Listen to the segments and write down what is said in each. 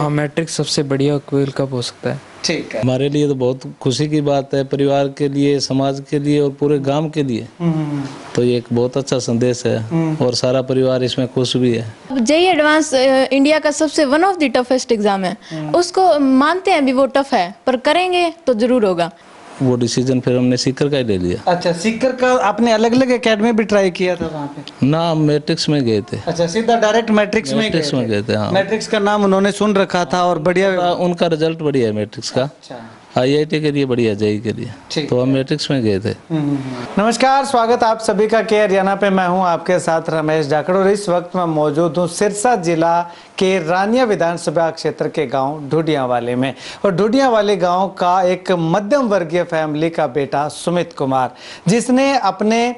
हाँ, मैट्रिक्स सबसे बढ़िया क्विल कप हो सकता है। ठीक है। हमारे लिए तो बहुत खुशी की बात है, परिवार के लिए, समाज के लिए और पूरे गांव के लिए। तो ये एक बहुत अच्छा संदेश है और सारा परिवार इसमें खुश भी है। जेईई एडवांस इंडिया का सबसे one of the toughest exam है। उसको मानते हैं भी वो टफ है, पर करेंगे तो जरूर होगा। वो डिसीजन फिर हमने सीकर का ही ले लिया। अच्छा, सीकर का आपने अलग अलग एकेडमी भी ट्राई किया था वहाँ पे? ना, हम मैट्रिक्स में गए थे। अच्छा, सीधा डायरेक्ट मैट्रिक्स में गए थे। हाँ, मैट्रिक्स का नाम उन्होंने सुन रखा था और बढ़िया उनका रिजल्ट बढ़िया है मैट्रिक्स का। अच्छा, IIT के लिए बढ़िया, जेईई के लिए। तो हम मैट्रिक्स में गए थे। नमस्कार, स्वागत आप सभी का के हरियाणा पे। मैं हूं आपके साथ रमेश जाखड़ और इस वक्त मैं मौजूद हूं सिरसा जिला के रानिया विधानसभा क्षेत्र के गांव ढूडियावाली में। और ढूडियावाली गांव का एक मध्यम वर्गीय फैमिली का बेटा सुमित कुमार, जिसने अपने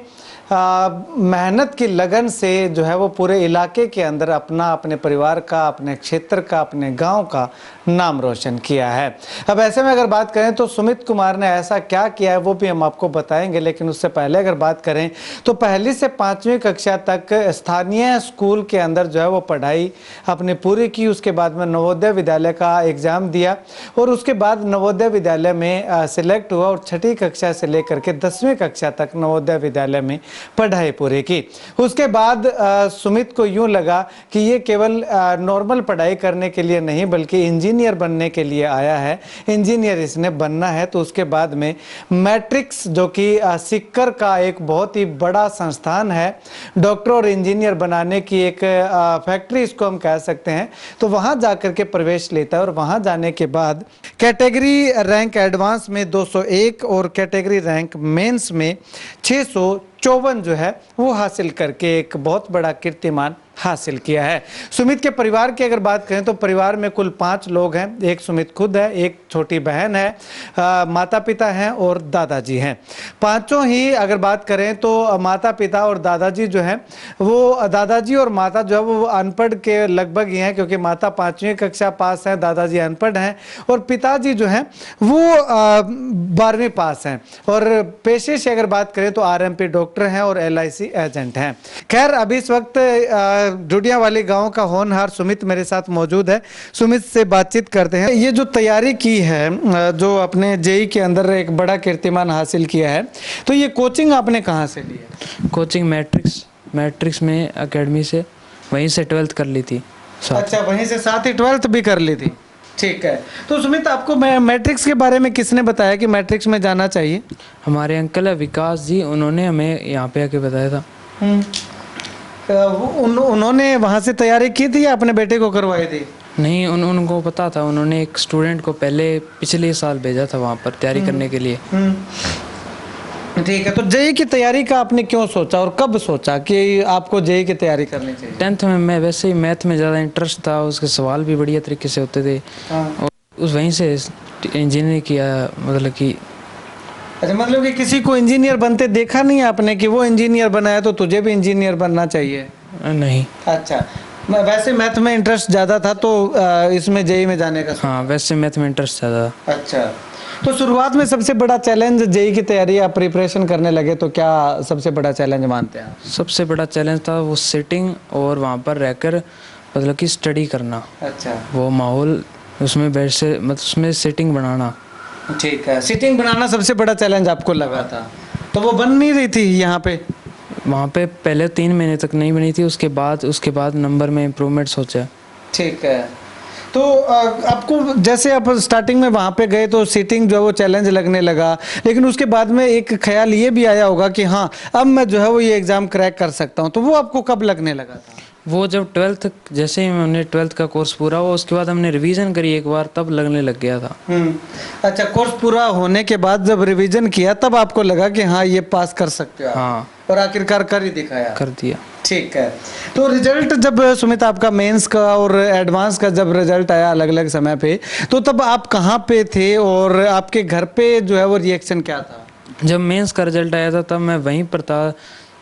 मेहनत की लगन से जो है वो पूरे इलाके के अंदर अपने परिवार का, अपने क्षेत्र का, अपने गांव का नाम रोशन किया है। अब ऐसे में अगर बात करें तो सुमित कुमार ने ऐसा क्या किया है वो भी हम आपको बताएंगे, लेकिन उससे पहले अगर बात करें तो पहली से 5वीं कक्षा तक स्थानीय स्कूल के अंदर जो है वो पढ़ाई अपनी पूरी की। उसके बाद में नवोदय विद्यालय का एग्ज़ाम दिया और उसके बाद नवोदय विद्यालय में सिलेक्ट हुआ और 6ठी कक्षा से लेकर के 10वीं कक्षा तक नवोदय विद्यालय में पढ़ाई पूरी की। उसके बाद सुमित को यूं लगा कि ये केवल नॉर्मल पढ़ाई करने के लिए नहीं बल्कि इंजीनियर बनने के लिए आया है, इंजीनियर इसने बनना है। तो उसके बाद में मैट्रिक्स, जो कि सीकर का एक बहुत ही बड़ा संस्थान है, डॉक्टर और इंजीनियर बनाने की एक फैक्ट्री इसको हम कह सकते हैं, तो वहाँ जाकर के प्रवेश लेता है। और वहाँ जाने के बाद कैटेगरी रैंक एडवांस में 201 और कैटेगरी रैंक मेंस में 654 जो है वो हासिल करके एक बहुत बड़ा कीर्तिमान हासिल किया है। सुमित के परिवार की अगर बात करें तो परिवार में कुल 5 लोग हैं। एक सुमित खुद है, एक छोटी बहन है, माता पिता हैं और दादाजी हैं। पांचों ही अगर बात करें तो माता पिता और दादाजी जो हैं वो, दादाजी और माता जो है वो अनपढ़ के लगभग ही हैं, क्योंकि माता 5वीं कक्षा पास हैं, दादाजी अनपढ़ हैं और पिताजी जो हैं वो 12वीं पास हैं। और पेशे से अगर बात करें तो RMP डॉक्टर हैं और LIC एजेंट हैं। खैर, अभी इस वक्त ढूडियावाली गांव का होनहार सुमित मेरे साथ मौजूद है। सुमित से बातचीत करते हैं। ये जो तैयारी की है, जो अपने जेईई के अंदर एक बड़ा कीर्तिमान हासिल किया है, तो ये कोचिंग आपने कहाँ से ली है? कोचिंग मैट्रिक्स में एकेडमी से, वहीं से 12th कर ली थी। अच्छा, वहीं से साथ ही 12th भी कर ली थी। ठीक है। तो सुमित, आपको मैट्रिक्स के बारे में किसने बताया कि मैट्रिक्स में जाना चाहिए? हमारे अंकल है विकास जी, उन्होंने हमें यहाँ पे आके बताया था। उन्होंने वहाँ से तैयारी की थी या अपने बेटे को करवाई थी? नहीं, उनको पता था। उन्होंने एक स्टूडेंट को पिछले साल भेजा था वहाँ पर तैयारी करने के लिए। ठीक है। तो जेईई की तैयारी का आपने क्यों सोचा और कब सोचा कि आपको जेईई की तैयारी करनी चाहिए? 10th में मैं वैसे ही मैथ में ज़्यादा इंटरेस्ट था, उसके सवाल भी बढ़िया तरीके से होते थे। और वहीं से इंजीनियरिंग किया, मतलब कि। अच्छा, मतलब कि किसी को इंजीनियर बनते देखा नहीं आपने कि वो इंजीनियर बनाया तो तुझे भी इंजीनियर बनना चाहिए? नहीं। अच्छा, वैसे मैथ में इंटरेस्ट ज़्यादा था तो इसमें जेईई में जाने का? हाँ, वैसे मैथ में इंटरेस्ट ज़्यादा। अच्छा, तो शुरुआत में सबसे बड़ा चैलेंज जेईई की तैयारी आप प्रिपरेशन करने लगे तो क्या सबसे बड़ा चैलेंज मानते हैं? सबसे बड़ा चैलेंज था वो सिटिंग और वहाँ पर रहकर मतलब कि स्टडी करना। अच्छा, वो माहौल, उसमें बैठ से मतलब उसमें सिटिंग बनाना। ठीक है। सिटिंग बनाना सबसे बड़ा चैलेंज आपको लगा था, तो वो बन नहीं रही थी यहाँ पे? वहाँ पे पहले 3 महीने तक नहीं बनी थी, उसके बाद नंबर में इम्प्रूवमेंट सोचा। ठीक है। तो आपको जैसे आप स्टार्टिंग में वहाँ पे गए तो सीटिंग जो है वो चैलेंज लगने लगा, लेकिन उसके बाद में एक ख्याल ये भी आया होगा कि हाँ, अब मैं जो है वो ये एग्ज़ाम क्रैक कर सकता हूँ, तो वो आपको कब लगने लगा था? वो जब 12th, जैसे ही हमने 12th का कोर्स पूरा हुआ उसके बाद हमने रिवीजन करी एक बार, तब लगने लग गया था। अच्छा, कोर्स पूरा होने के बाद जब रिवीजन किया तब आपको लगा कि हाँ, ये पास कर सकते हो? हाँ, और आखिरकार कर ही दिखाया? कर दिया। ठीक है। तो रिजल्ट जब सुमित आपका मेंस का और एडवांस का जब रिजल्ट आया अलग अलग समय पे, तो तब आप कहाँ पे थे और आपके घर पे जो है वो रिएक्शन क्या था? जब मेंस का रिजल्ट आया था तब मैं वहीं पर था,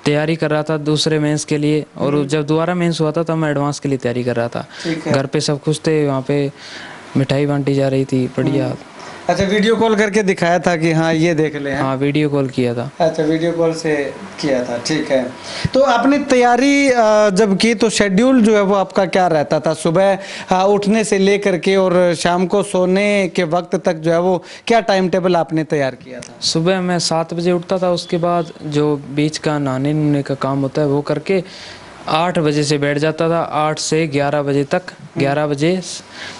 तैयारी कर रहा था दूसरे मेंस के लिए। और जब दोबारा मेंस हुआ था तब मैं एडवांस के लिए तैयारी कर रहा था। घर पे सब खुश थे, वहाँ पे मिठाई बांटी जा रही थी, बढ़िया। अच्छा, वीडियो कॉल करके दिखाया था कि हाँ ये देख ले। हाँ, वीडियो कॉल किया था। अच्छा, वीडियो कॉल से किया था, ठीक है। तो आपने तैयारी जब की तो शेड्यूल जो है वो आपका क्या रहता था? सुबह उठने से लेकर के और शाम को सोने के वक्त तक जो है वो क्या टाइम टेबल आपने तैयार किया था? सुबह मैं 7 बजे उठता था, उसके बाद जो बीच का नहाने नुने का काम होता है वो करके 8 बजे से बैठ जाता था, 8 से 11 बजे तक। 11 बजे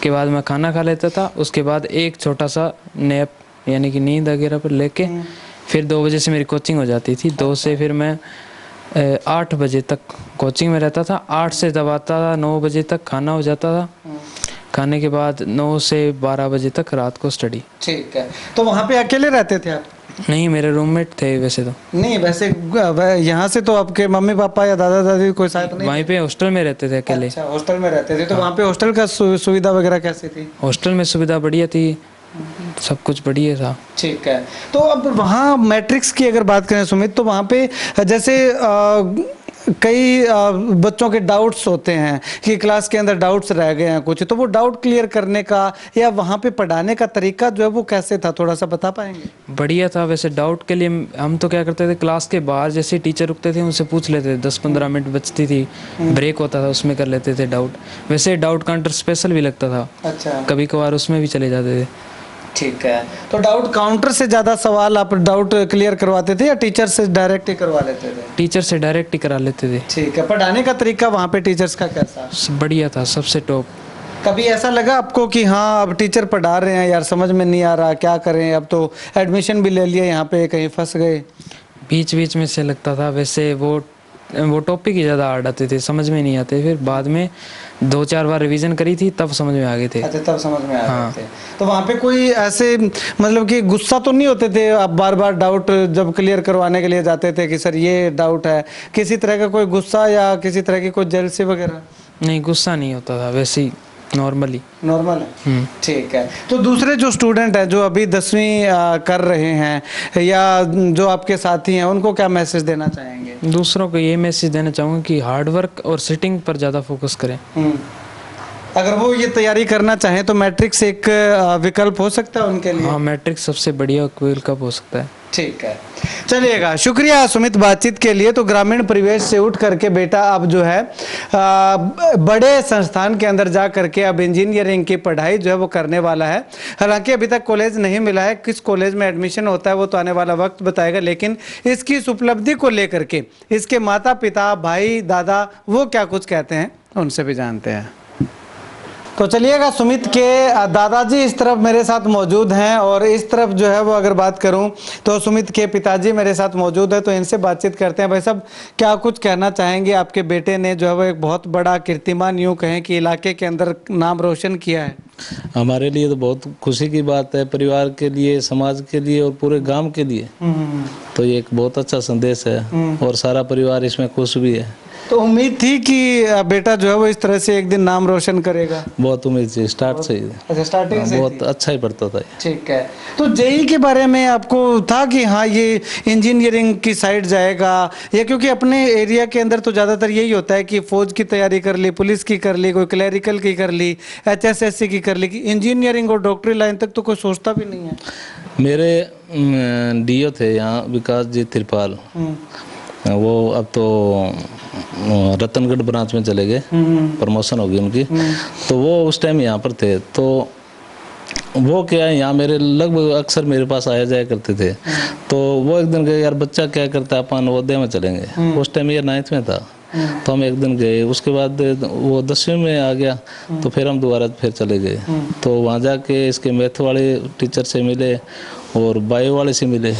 के बाद मैं खाना खा लेता था, उसके बाद एक छोटा सा नैप यानी कि नींद वगैरह पर लेके फिर 2 बजे से मेरी कोचिंग हो जाती थी। 2 से फिर मैं 8 बजे तक कोचिंग में रहता था। 8 से तब आता था, 9 बजे तक खाना हो जाता था। खाने के बाद 9 से 12 बजे तक रात को स्टडी। ठीक है। तो वहाँ पे अकेले रहते थे आप? नहीं, मेरे रूममेट थे वैसे तो। नहीं, वैसे यहाँ से तो आपके मम्मी पापा या दादा दादी कोई साथ नहीं? वहीं पे हॉस्टल में रहते थे अकेले। अच्छा, हॉस्टल में रहते थे। तो वहाँ पे हॉस्टल का सुविधा वगैरह कैसी थी? हॉस्टल में सुविधा बढ़िया थी, सब कुछ बढ़िया था। ठीक है। तो अब वहाँ मैट्रिक्स की अगर बात करें सुमित, तो वहाँ पे जैसे कई बच्चों के डाउट्स होते हैं कि क्लास के अंदर डाउट्स रह गए हैं कुछ, तो वो डाउट क्लियर करने का या वहाँ पे पढ़ाने का तरीका जो है वो कैसे था, थोड़ा सा बता पाएंगे? बढ़िया था वैसे। डाउट के लिए हम तो क्या करते थे, क्लास के बाहर जैसे टीचर रुकते थे उनसे पूछ लेते थे। 10-15 मिनट बचती थी, ब्रेक होता था, उसमें कर लेते थे डाउट। वैसे डाउट काउंटर स्पेशल भी लगता था। अच्छा, कभी कभार उसमें भी चले जाते थे। ठीक है। तो डाउट काउंटर से ज़्यादा सवाल आप डाउट क्लियर करवाते थे या टीचर से डायरेक्ट ही करवा लेते थे? टीचर से डायरेक्ट ही करा लेते थे। ठीक है। पढ़ाने का तरीका वहाँ पे टीचर्स का कैसा? बढ़िया था, सबसे टॉप। कभी ऐसा लगा आपको कि हाँ अब टीचर पढ़ा रहे हैं यार, समझ में नहीं आ रहा, क्या करें, अब तो एडमिशन भी ले लिया, यहाँ पे कहीं फंस गए? बीच बीच में से लगता था। वैसे वो टॉपिक ही ज़्यादा हार्ड आते थे, समझ में नहीं आते। फिर बाद में 2-4 बार रिवीजन करी थी, तब समझ में आ गए थे। अच्छा, तब समझ में आ गए थे। तो वहाँ पे कोई ऐसे मतलब कि गुस्सा तो नहीं होते थे आप बार बार डाउट जब क्लियर करवाने के लिए जाते थे कि सर ये डाउट है? किसी तरह का कोई गुस्सा या किसी तरह की कोई जेलसी वगैरह? नहीं, गुस्सा नहीं होता था, वैसे ही नॉर्मली। नॉर्मल है, ठीक है। तो दूसरे जो स्टूडेंट हैं जो अभी 10वीं कर रहे हैं या जो आपके साथी हैं, उनको क्या मैसेज देना चाहेंगे? दूसरों को ये मैसेज देना चाहूँगा कि हार्ड वर्क और सिटिंग पर ज़्यादा फोकस करें। अगर वो ये तैयारी करना चाहें तो मैट्रिक्स एक विकल्प हो सकता है उनके लिए? हाँ, मैट्रिक सबसे बढ़िया विकल्प हो सकता है। ठीक है, चलिएगा। शुक्रिया सुमित बातचीत के लिए। तो ग्रामीण परिवेश से उठ करके बेटा अब जो है बड़े संस्थान के अंदर जा करके अब इंजीनियरिंग की पढ़ाई जो है वो करने वाला है। हालांकि अभी तक कॉलेज नहीं मिला है, किस कॉलेज में एडमिशन होता है वो तो आने वाला वक्त बताएगा, लेकिन इसकी इस उपलब्धि को लेकर के इसके माता पिता, भाई, दादा वो क्या कुछ कहते हैं उनसे भी जानते हैं। तो चलिएगा, सुमित के दादाजी इस तरफ मेरे साथ मौजूद हैं और इस तरफ जो है वो अगर बात करूं तो सुमित के पिताजी मेरे साथ मौजूद है। तो इनसे बातचीत करते हैं। भाई साहब, क्या कुछ कहना चाहेंगे? आपके बेटे ने जो है वो एक बहुत बड़ा कीर्तिमान, यूँ कहें कि इलाके के अंदर नाम रोशन किया है। हमारे लिए तो बहुत खुशी की बात है, परिवार के लिए, समाज के लिए और पूरे गांव के लिए। तो ये एक बहुत अच्छा संदेश है और सारा परिवार इसमें खुश भी है। तो उम्मीद थी कि बेटा जो है वो इस तरह से एक दिन नाम रोशन करेगा? बहुत उम्मीद थी, स्टार्ट से ही। अच्छा, स्टार्टिंग से बहुत अच्छा ही पढ़ता था। ठीक है। तो जेई के बारे में आपको था कि हाँ ये इंजीनियरिंग की साइड जाएगा, या क्योंकि अपने एरिया के अंदर तो ज़्यादातर यही होता है कि फौज की तैयारी कर ली, पुलिस की कर ली, कोई क्लैरिकल की कर ली, HSSC की कर ली, कि इंजीनियरिंग और डॉक्टरी लाइन तक तो कोई सोचता भी नहीं है? मेरे डीओ थे यहाँ, विकास जी त्रिपाल, वो अब तो रतनगढ़ ब्रांच में चले गए, प्रमोशन हो गई उनकी। तो वो उस टाइम यहाँ पर थे। तो वो क्या है, यहाँ मेरे लगभग अक्सर मेरे पास आया जाया करते थे। तो वो एक दिन गए, यार बच्चा क्या करता है, अपन नवोदय में चलेंगे। उस टाइम ये 9th में था। तो हम एक दिन गए, उसके बाद वो 10वीं में आ गया। तो फिर हम दोबारा फिर चले गए। तो वहाँ जाके इसके मैथ वाले टीचर से मिले और बायो वाले से मिले।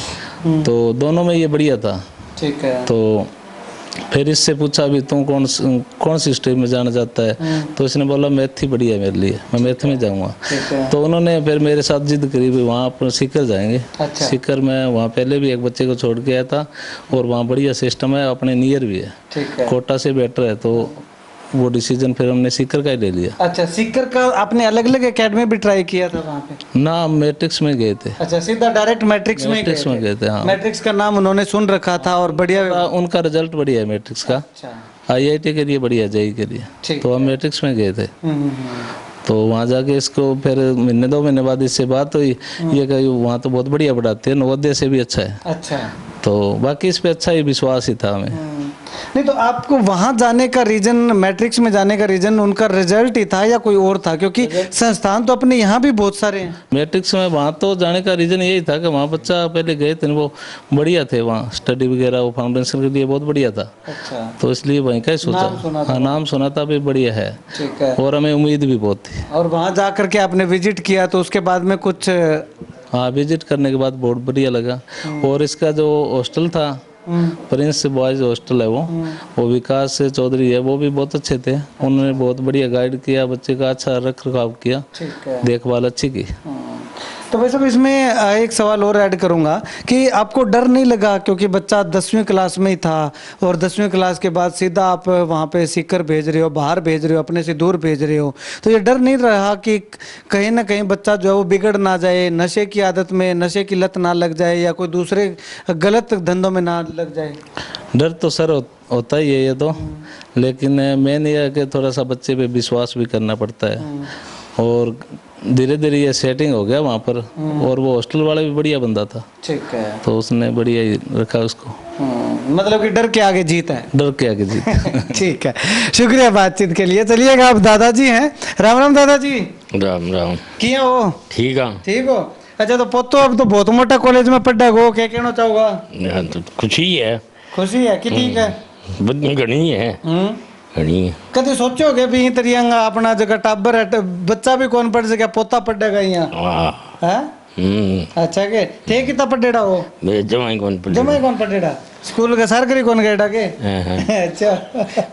तो दोनों में ये बढ़िया था। ठीक है। तो फिर इससे पूछा भी तुम कौन सी स्ट्रीम में जाना चाहता है? तो इसने बोला मैथ ही बढ़िया है मेरे लिए, मैं मैथ में जाऊंगा। तो उन्होंने फिर मेरे साथ जिद करी भी वहाँ पर सीकर जाएंगे। अच्छा। सीकर में वहाँ पहले भी एक बच्चे को छोड़ के आया था और वहाँ बढ़िया सिस्टम है, अपने नियर भी है, कोटा से बेटर है। तो वो डिसीजन फिर हमने सीकर का ही ले लिया। अच्छा, सीकर का आपने अलग अलग एकेडमी भी ट्राई किया था वहाँ पे? ना, मैट्रिक्स में गए थे। अच्छा, सीधा डायरेक्ट मैट्रिक्स में गए थे। हाँ, मैट्रिक्स का नाम उन्होंने सुन रखा था और बढ़िया उनका रिजल्ट बढ़िया है मैट्रिक्स का। अच्छा। IIT के लिए बढ़िया, JEE के लिए। तो हम मैट्रिक्स में गए थे। तो वहाँ जाके इसको फिर महीने 2 महीने बाद इससे बात हुई, ये कही वहाँ तो बहुत बढ़िया पढ़ाते हैं, नवोदय से भी अच्छा है। अच्छा। तो बाकी इस पे अच्छा ही विश्वास ही था हमें। नहीं तो आपको वहां जाने का रीजन, मैट्रिक्स में जाने का रीजन उनका रिजल्ट ही था या कोई और था? क्योंकि संस्थान तो अपने यहाँ भी बहुत सारे हैं। मैट्रिक्स में वहाँ तो जाने का रीज़न यही था कि वहाँ बच्चा पहले गए थे, वो बढ़िया थे, वहाँ स्टडी वगैरह वो फाउंडेशन के लिए बहुत बढ़िया था। अच्छा। तो इसलिए वहीं का ही सोचा। हाँ, नाम सुना था, भी बढ़िया है। ठीक है। और हमें उम्मीद भी बहुत थी। और वहाँ जा करके आपने विजिट किया तो उसके बाद में कुछ? हाँ, विजिट करने के बाद बहुत बढ़िया लगा। और इसका जो हॉस्टल था, प्रिंस बॉयज हॉस्टल है वो विकास चौधरी है, वो भी बहुत अच्छे थे। उन्होंने बहुत बढ़िया गाइड किया, बच्चे का अच्छा रख रखाव किया, देखभाल अच्छी की। तो वैसे भी इसमें एक सवाल और ऐड करूंगा कि आपको डर नहीं लगा, क्योंकि बच्चा 10वीं क्लास में ही था और 10वीं क्लास के बाद सीधा आप वहाँ पे सीकर भेज रहे हो, बाहर भेज रहे हो, अपने से दूर भेज रहे हो, तो ये डर नहीं रहा कि कहीं ना कहीं बच्चा जो है वो बिगड़ ना जाए, नशे की आदत में, नशे की लत ना लग जाए या कोई दूसरे गलत धंधों में ना लग जाए? डर तो सर होता ही है ये तो, लेकिन मेन ये है कि थोड़ा सा बच्चे पे विश्वास भी करना पड़ता है। और धीरे धीरे ये सेटिंग हो गया वहाँ पर। और वो हॉस्टल वाला भी बढ़िया बंदा था। ठीक है। तो उसने बढ़िया ही रखा उसको। मतलब कि डर के आगे जीत है। डर के आगे जीत। ठीक है, शुक्रिया बातचीत के लिए। चलिएगा, आप दादाजी हैं। राम राम दादाजी। राम राम। किया हो? ठीक है। ठीक हो? अच्छा, तो पोतो अब तो बहुत मोटा कॉलेज में पढ़ा गो, क्या कहना चाहोगा? तो खुशी है। खुशी है कि ठीक है? घनी है। घनी। कभी सोचोगे भी तरियंगा अपना जगह टाबर है, बच्चा भी कौन पढ़ सके, पोता पढ़ेगा यहाँ है? अच्छा के थे कितना पढ़ेड़ा हो? जमाई कौन पढ़ेड़ा? जमाई कौन पढ़ेड़ा? स्कूल का सरकारी कौन गएड़ा के? अच्छा,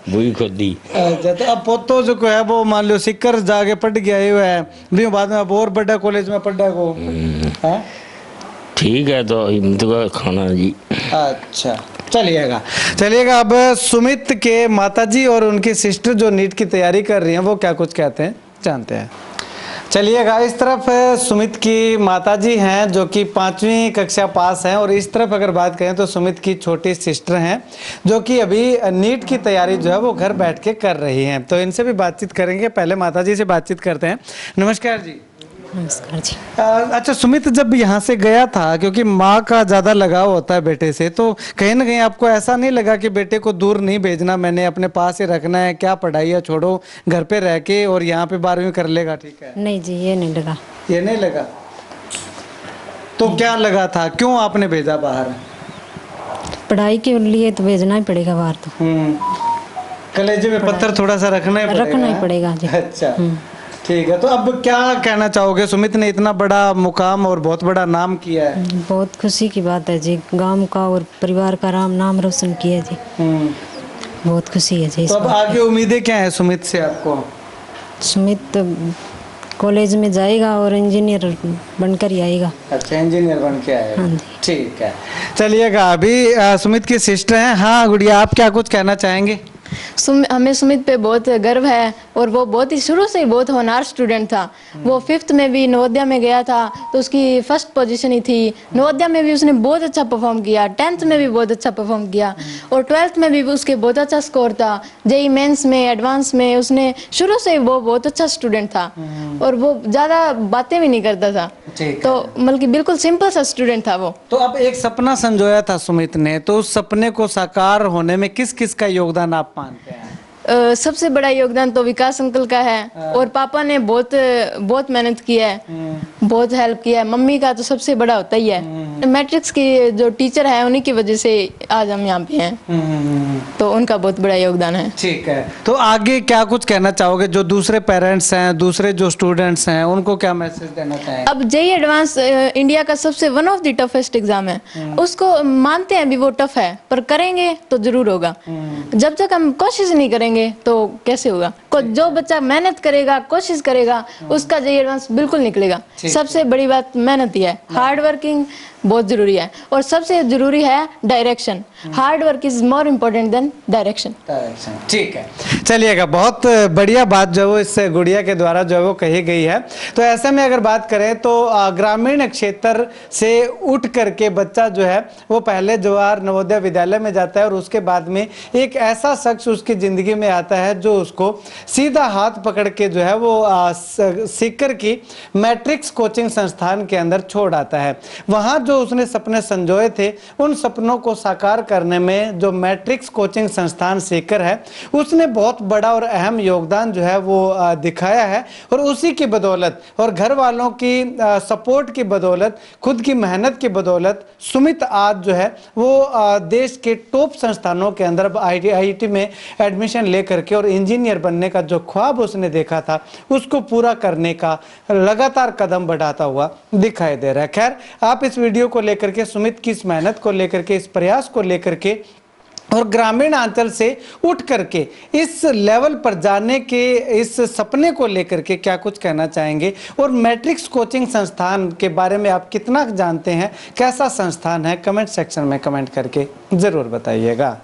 वही खोदी। अच्छा, तो अब पोतो जो है वो मान लो सिक्कर जाके पढ़ गया है भी, बाद में अब और बड़ा कॉलेज में पढ़ा को है। ठीक है, तो हिम्मत का खाना जी। अच्छा, चलिएगा। अब सुमित के माताजी और उनकी सिस्टर जो नीट की तैयारी कर रही हैं वो क्या कुछ कहते हैं, जानते हैं। चलिएगा, इस तरफ सुमित की माताजी हैं जो कि 5वीं कक्षा पास हैं, और इस तरफ अगर बात करें तो सुमित की छोटी सिस्टर हैं जो कि अभी नीट की तैयारी जो है वो घर बैठ के कर रही हैं। तो इनसे भी बातचीत करेंगे। पहले माताजी से बातचीत करते हैं। नमस्कार जी। नमस्कार जी। अच्छा सुमित, जब यहाँ से गया था, क्योंकि माँ का ज़्यादा लगाव होता है बेटे से, तो कहीं ना कहीं आपको ऐसा नहीं लगा कि बेटे को दूर नहीं भेजना, मैंने अपने पास ही रखना है, क्या पढ़ाई है छोड़ो, घर पे रह के और यहाँ पे 12वीं कर लेगा, ठीक है? नहीं जी, ये नहीं लगा। ये नहीं लगा तो क्या लगा था, क्यों आपने भेजा बाहर? पढ़ाई के लिए तो भेजना ही पड़ेगा बाहर तो। कलेजे में पत्थर थोड़ा सा रखना ही पड़ेगा जी। अच्छा, ठीक है। तो अब क्या कहना चाहोगे, सुमित ने इतना बड़ा मुकाम और बहुत बड़ा नाम किया है? बहुत खुशी की बात है जी, गांव का और परिवार का नाम रोशन किया जी। बहुत खुशी है जी। तो अब आगे उम्मीदें क्या है सुमित से आपको? सुमित कॉलेज में जाएगा और इंजीनियर बनकर ही आएगा। अच्छा, इंजीनियर बन के आएगा। हाँ जी। ठीक है, चलिएगा। अभी सुमित की सिस्टर हैं। हाँ गुड़िया, आप क्या कुछ कहना चाहेंगे? हमें सुमित पे बहुत गर्व है, और वो बहुत ही शुरू से ही बहुत होनहार स्टूडेंट था। वो 5th में भी नवोदय में गया था तो उसकी फर्स्ट पोजीशन ही थी। नवोदय में भी उसने बहुत अच्छा परफॉर्म किया, 10th में भी बहुत अच्छा परफॉर्म किया, और 12th में भी उसके बहुत अच्छा स्कोर था। जेईई मेंस में, एडवांस में उसने शुरू से वो बहुत अच्छा स्टूडेंट था, और वो ज़्यादा बातें भी नहीं करता था, तो मतलब कि बिल्कुल सिंपल सा स्टूडेंट था वो। तो अब एक सपना संजोया था सुमित ने, तो उस सपने को साकार होने में किस किस का योगदान आप मानते हैं? सबसे बड़ा योगदान तो विकास अंकल का है, और पापा ने बहुत मेहनत की है, बहुत हेल्प किया है। मम्मी का तो सबसे बड़ा होता ही है। मैट्रिक्स की जो टीचर है उन्हीं की वजह से आज हम यहाँ पे हैं, तो उनका बहुत बड़ा योगदान है। ठीक है, तो आगे क्या कुछ कहना चाहोगे, जो दूसरे पेरेंट्स हैं, दूसरे जो स्टूडेंट्स हैं, उनको क्या मैसेज देना चाहेंगे? अब जेईई एडवांस इंडिया का सबसे one of the toughest exam है, उसको मानते हैं भी वो टफ है, पर करेंगे तो जरूर होगा। जब तक हम कोशिश नहीं करेंगे तो कैसे होगा? जो बच्चा मेहनत करेगा, कोशिश करेगा, उसका जेईई एडवांस बिल्कुल निकलेगा। सबसे बड़ी बात मेहनत ही है, हार्ड वर्किंग बहुत जरूरी है, और सबसे जरूरी है direction. Hard work is more important then direction. ठीक है, चलिएगा। बहुत बढ़िया बात जो है इस गुड़िया के द्वारा जो है वो कही गई है। तो ऐसे में अगर बात करें तो ग्रामीण क्षेत्र से उठ करके बच्चा जो है वो पहले जवाहर नवोदय विद्यालय में जाता है, और उसके बाद में एक ऐसा शख्स उसकी जिंदगी में सामने आता है जो उसको सीधा हाथ पकड़ के जो है वो सीकर की मैट्रिक्स कोचिंग संस्थान के अंदर छोड़ आता है। वहाँ जो उसने सपने संजोए थे उन सपनों को साकार करने में जो मैट्रिक्स कोचिंग संस्थान सीकर है उसने बहुत बड़ा और अहम योगदान जो है वो दिखाया है। और उसी की बदौलत और घर वालों की सपोर्ट की बदौलत, खुद की मेहनत की बदौलत सुमित आज जो है वो देश के टॉप संस्थानों के अंदर IIT में एडमिशन लेकर के और इंजीनियर बनने का जो ख्वाब उसने देखा था उसको पूरा करने का लगातार कदम बढ़ाता हुआ दिखाई दे रहा है। खैर, आप इस वीडियो को लेकर के, सुमित की इस मेहनत को लेकर के, इस प्रयास को लेकर के और ग्रामीण अंचल से उठ करके इस लेवल पर जाने के इस सपने को लेकर के क्या कुछ कहना चाहेंगे? और मैट्रिक्स कोचिंग संस्थान के बारे में आप कितना जानते हैं, कैसा संस्थान है? कमेंट सेक्शन में कमेंट करके ज़रूर बताइएगा।